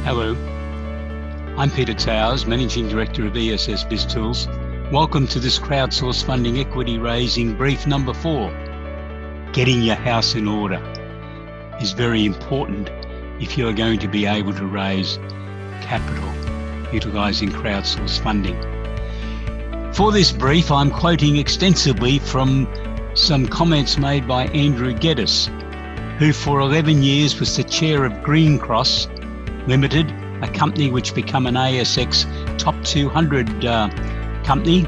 Hello, I'm Peter Towers, Managing Director of ESS BIZTOOLS. Welcome to this crowdsource funding equity raising brief number 4. Getting your house in order is very important if you are going to be able to raise capital utilising crowdsource funding. For this brief, I'm quoting extensively from some comments made by Andrew Geddes, who for 11 years was the chair of Green Cross Limited, a company which became an ASX top 200 company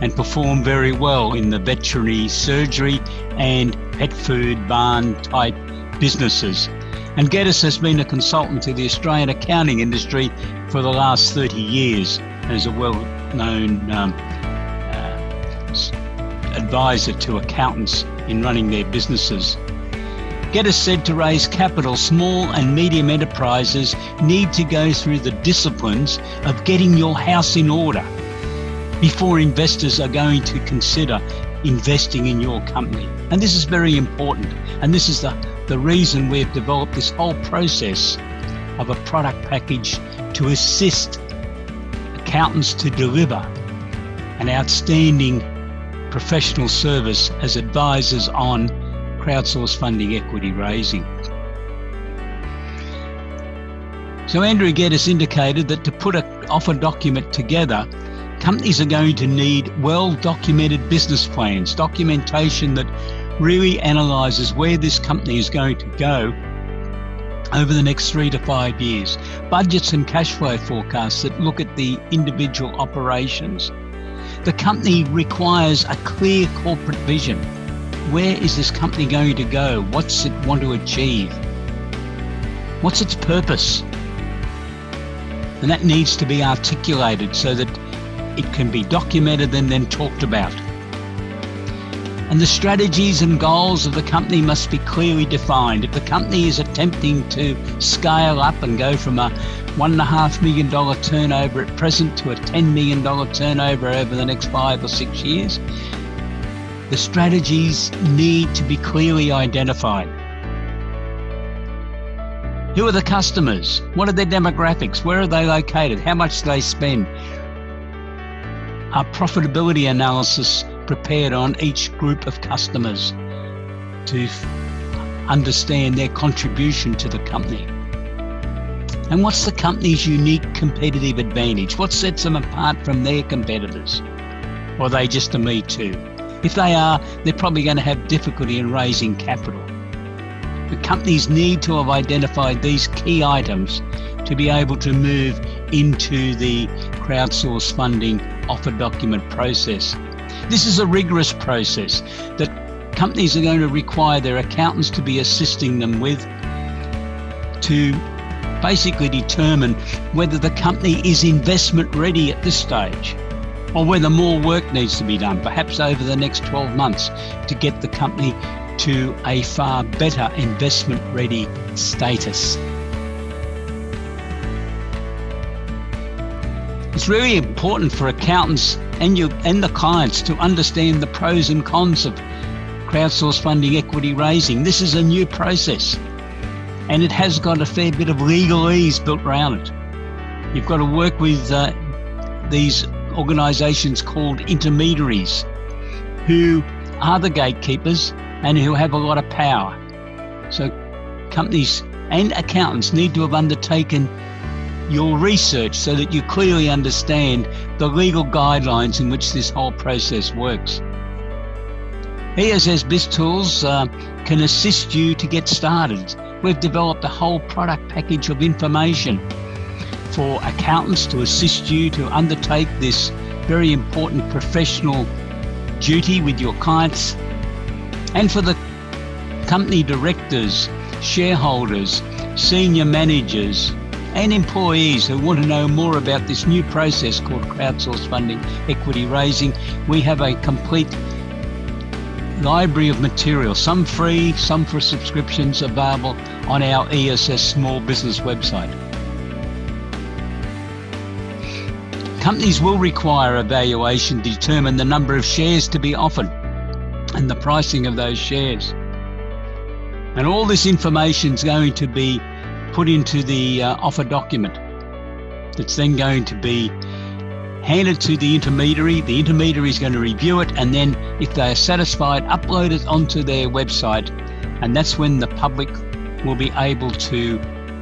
and performed very well in the veterinary surgery and pet food barn type businesses. And Geddes has been a consultant to the Australian accounting industry for the last 30 years and is a well-known advisor to accountants in running their businesses. Geddes said to raise capital, small and medium enterprises need to go through the disciplines of getting your house in order before investors are going to consider investing in your company. And this is very important. And this is the reason we've developed this whole process of a product package to assist accountants to deliver an outstanding professional service as advisors on crowdsource funding equity raising. So Andrew Geddes indicated that to put an offer document together, companies are going to need well-documented business plans, documentation that really analyses where this company is going to go over the next 3 to 5 years, budgets and cash flow forecasts that look at the individual operations. The company requires a clear corporate vision. Where is this company going to go? What's it want to achieve? What's its purpose? And that needs to be articulated so that it can be documented and then talked about. And the strategies and goals of the company must be clearly defined. If the company is attempting to scale up and go from a $1.5 million turnover at present to a $10 million turnover over the next 5 or 6 years, the strategies need to be clearly identified. Who are the customers? What are their demographics? Where are they located? How much do they spend? Are profitability analysis prepared on each group of customers to understand their contribution to the company? And what's the company's unique competitive advantage? What sets them apart from their competitors? Or are they just a me too? If they are, they're probably going to have difficulty in raising capital. The companies need to have identified these key items to be able to move into the crowdsource funding offer document process. This is a rigorous process that companies are going to require their accountants to be assisting them with to basically determine whether the company is investment ready at this stage, or whether more work needs to be done, perhaps over the next 12 months, to get the company to a far better investment-ready status. It's really important for accountants and the clients to understand the pros and cons of crowdsource funding equity raising. This is a new process, and it has got a fair bit of legalese built around it. You've got to work with these organisations called intermediaries, who are the gatekeepers and who have a lot of power. So companies and accountants need to have undertaken your research so that you clearly understand the legal guidelines in which this whole process works. ESS BIZTOOLS can assist you to get started. We've developed a whole product package of information for accountants to assist you to undertake this very important professional duty with your clients, and for the company directors, shareholders, senior managers and employees who want to know more about this new process called crowdsource funding equity raising. We have a complete library of material, some free, some for subscriptions, available on our ESS Small Business website. Companies will require a valuation to determine the number of shares to be offered and the pricing of those shares. And all this information is going to be put into the offer document. That's then going to be handed to the intermediary. The intermediary is going to review it, and then if they are satisfied, upload it onto their website, and that's when the public will be able to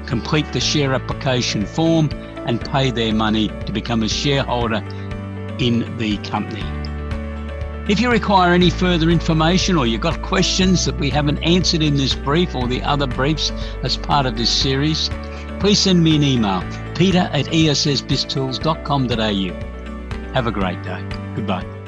complete the share application form and pay their money to become a shareholder in the company. If you require any further information or you've got questions that we haven't answered in this brief or the other briefs as part of this series, please send me an email, peter@essbiztools.com.au. Have a great day. Goodbye.